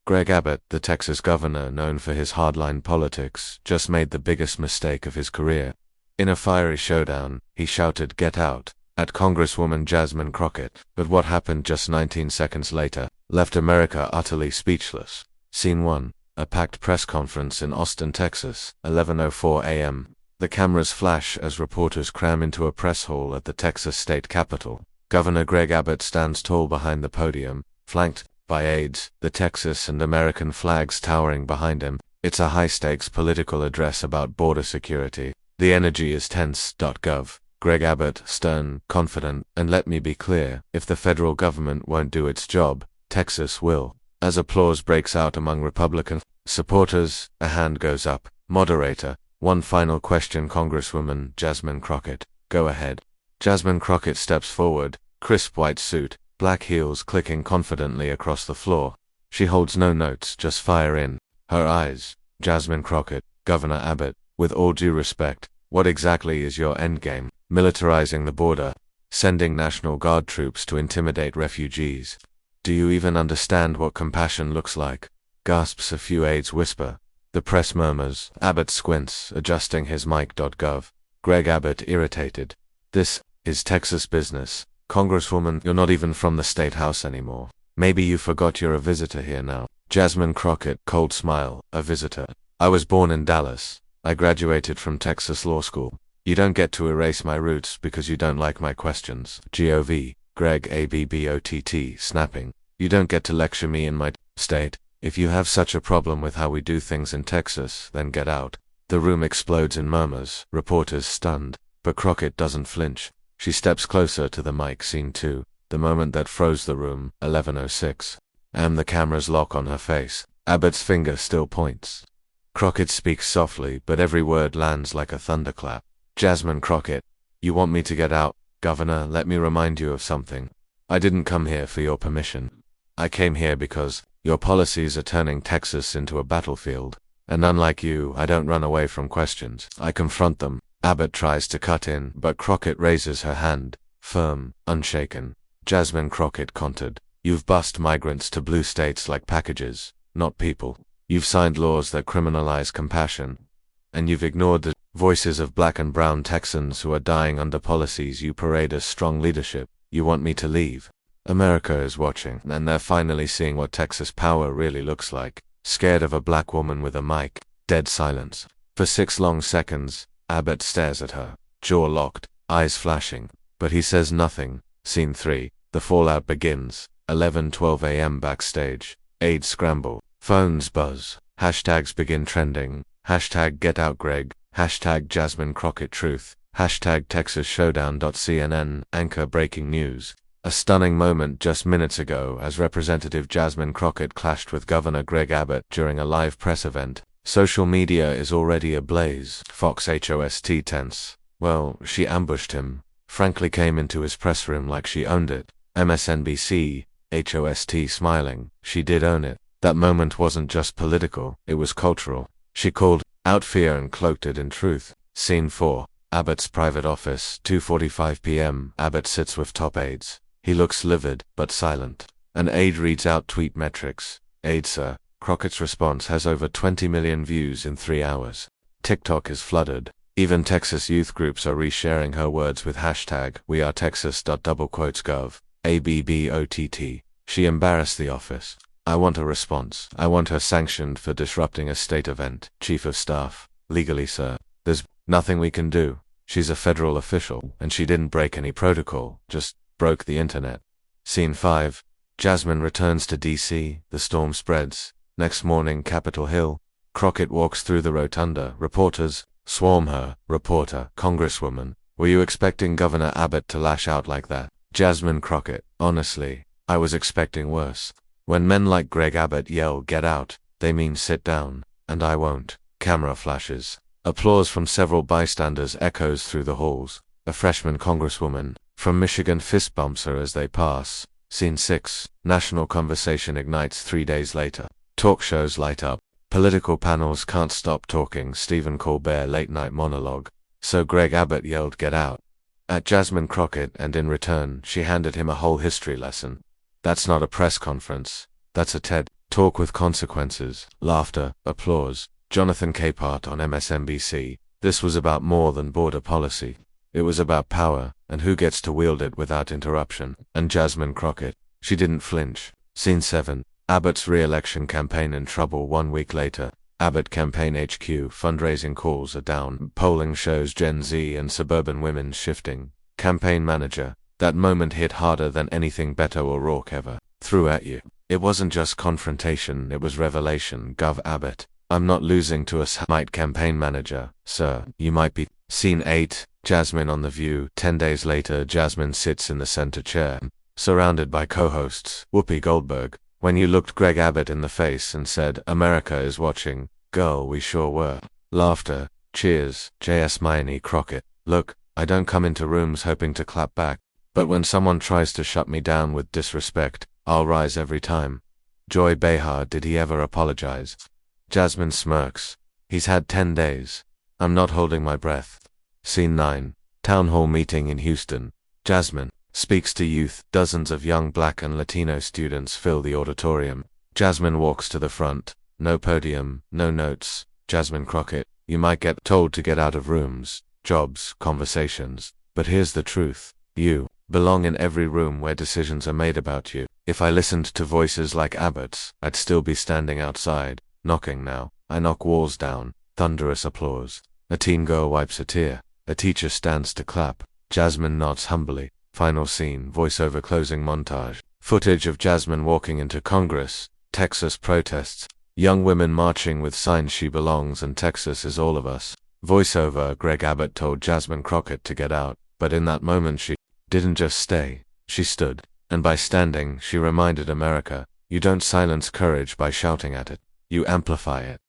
Greg Abbott, the Texas governor known for his hardline politics, just made the biggest mistake of his career. In a fiery showdown, he shouted "Get out" at Congresswoman Jasmine Crockett, but what happened just 19 seconds later left America utterly speechless. Scene 1. A packed press conference in Austin, Texas, 11:04 a.m. The cameras flash as reporters cram into a press hall at the Texas state capitol. Governor Greg Abbott stands tall behind the podium, flanked by aides, the Texas and American flags towering behind him. It's a high-stakes political address about border security. The energy is tense. Gov. Greg Abbott, stern, confident, and let me be clear, if the federal government won't do its job, Texas will. As applause breaks out among Republican supporters, a hand goes up. Moderator, one final question. Congresswoman Jasmine Crockett, go ahead. Jasmine Crockett steps forward, crisp white suit, black heels clicking confidently across the floor. She holds no notes, just fire in her eyes. Jasmine Crockett, Governor Abbott, with all due respect, what exactly is your endgame? Militarizing the border? Sending National Guard troops to intimidate refugees? Do you even understand what compassion looks like? Gasps. A few aides whisper. The press murmurs. Abbott squints, adjusting his mic. Gov. Greg Abbott, irritated. This is Texas business. Congresswoman, you're not even from the state house anymore. Maybe you forgot you're a visitor here now. Jasmine Crockett, cold smile, a visitor. I was born in Dallas. I graduated from Texas Law School. You don't get to erase my roots because you don't like my questions. Gov. Greg Abbott, snapping. You don't get to lecture me in my state. If you have such a problem with how we do things in Texas, then get out. The room explodes in murmurs, reporters stunned. But Crockett doesn't flinch. She steps closer to the mic. Scene 2. The moment that froze the room, 11:06. The cameras lock on her face. Abbott's finger still points. Crockett speaks softly, but every word lands like a thunderclap. Jasmine Crockett, you want me to get out? Governor, let me remind you of something. I didn't come here for your permission. I came here because your policies are turning Texas into a battlefield. And unlike you, I don't run away from questions. I confront them. Abbott tries to cut in, but Crockett raises her hand, firm, unshaken. Jasmine Crockett countered. You've bussed migrants to blue states like packages, not people. You've signed laws that criminalize compassion. And you've ignored the voices of black and brown Texans who are dying under policies you parade as strong leadership. You want me to leave? America is watching, and they're finally seeing what Texas power really looks like. Scared of a black woman with a mic. Dead silence. For 6 long seconds, Abbott stares at her, jaw locked, eyes flashing, but he says nothing. Scene 3. The fallout begins. 11:12 a.m. backstage. Aides scramble. Phones buzz. Hashtags begin trending. Hashtag Get Out Greg. Hashtag Jasmine Crockett Truth. Hashtag Texas Showdown. CNN anchor breaking news. A stunning moment just minutes ago as Representative Jasmine Crockett clashed with Governor Greg Abbott during a live press event. Social media is already ablaze. Fox host tense. Well, she ambushed him. Frankly came into his press room like she owned it. MSNBC, host smiling. She did own it. That moment wasn't just political, it was cultural. She called out fear and cloaked it in truth. Scene 4. Abbott's private office, 2:45 p.m. Abbott sits with top aides. He looks livid, but silent. An aide reads out tweet metrics. Aide, sir. Crockett's response has over 20 million views in 3 hours. TikTok is flooded. Even Texas youth groups are resharing her words with hashtag WeAreTexas. Gov. Abbott. She embarrassed the office. I want a response. I want her sanctioned for disrupting a state event. Chief of Staff. Legally, sir. There's nothing we can do. She's a federal official, and she didn't break any protocol, just broke the internet. Scene 5. Jasmine returns to D.C. The storm spreads. Next morning, Capitol Hill. Crockett walks through the rotunda. Reporters swarm her. Reporter, Congresswoman, were you expecting Governor Abbott to lash out like that? Jasmine Crockett, honestly, I was expecting worse. When men like Greg Abbott yell, get out, they mean sit down, and I won't. Camera flashes. Applause from several bystanders echoes through the halls. A freshman congresswoman from Michigan fist bumps her as they pass. Scene 6. National conversation ignites 3 days later. Talk shows light up. Political panels can't stop talking. Stephen Colbert late-night monologue. So Greg Abbott yelled, get out, at Jasmine Crockett, and in return, she handed him a whole history lesson. That's not a press conference. That's a TED Talk with consequences. Laughter, applause. Jonathan Capehart on MSNBC. This was about more than border policy. It was about power, and who gets to wield it without interruption. And Jasmine Crockett. She didn't flinch. Scene 7. Abbott's re-election campaign in trouble 1 week later. Abbott Campaign HQ. Fundraising calls are down. Polling shows Gen Z and suburban women shifting. Campaign manager. That moment hit harder than anything Beto O'Rourke ever threw at you. It wasn't just confrontation, it was revelation. Gov. Abbott. I'm not losing to a Semite campaign manager, sir. You might be. Scene 8. Jasmine on The View. 10 days later, Jasmine sits in the center chair, surrounded by co-hosts. Whoopi Goldberg. When you looked Greg Abbott in the face and said, America is watching, girl, we sure were. Laughter. Cheers. Jasmine Crockett. Look, I don't come into rooms hoping to clap back, but when someone tries to shut me down with disrespect, I'll rise every time. Joy Behar. Did he ever apologize? Jasmine smirks. He's had 10 days. I'm not holding my breath. Scene 9. Town hall meeting in Houston. Jasmine speaks to youth. Dozens of young Black and Latino students fill the auditorium. Jasmine walks to the front. No podium, no notes. Jasmine Crockett. You might get told to get out of rooms, jobs, conversations. But here's the truth. You belong in every room where decisions are made about you. If I listened to voices like Abbott's, I'd still be standing outside, knocking now. I knock walls down. Thunderous applause. A teen girl wipes a tear. A teacher stands to clap. Jasmine nods humbly. Final scene. Voiceover closing montage. Footage of Jasmine walking into Congress. Texas protests. Young women marching with signs she belongs and Texas is all of us. Voiceover. Greg Abbott told Jasmine Crockett to get out, but in that moment she didn't just stay. She stood. And by standing, she reminded America, you don't silence courage by shouting at it. You amplify it.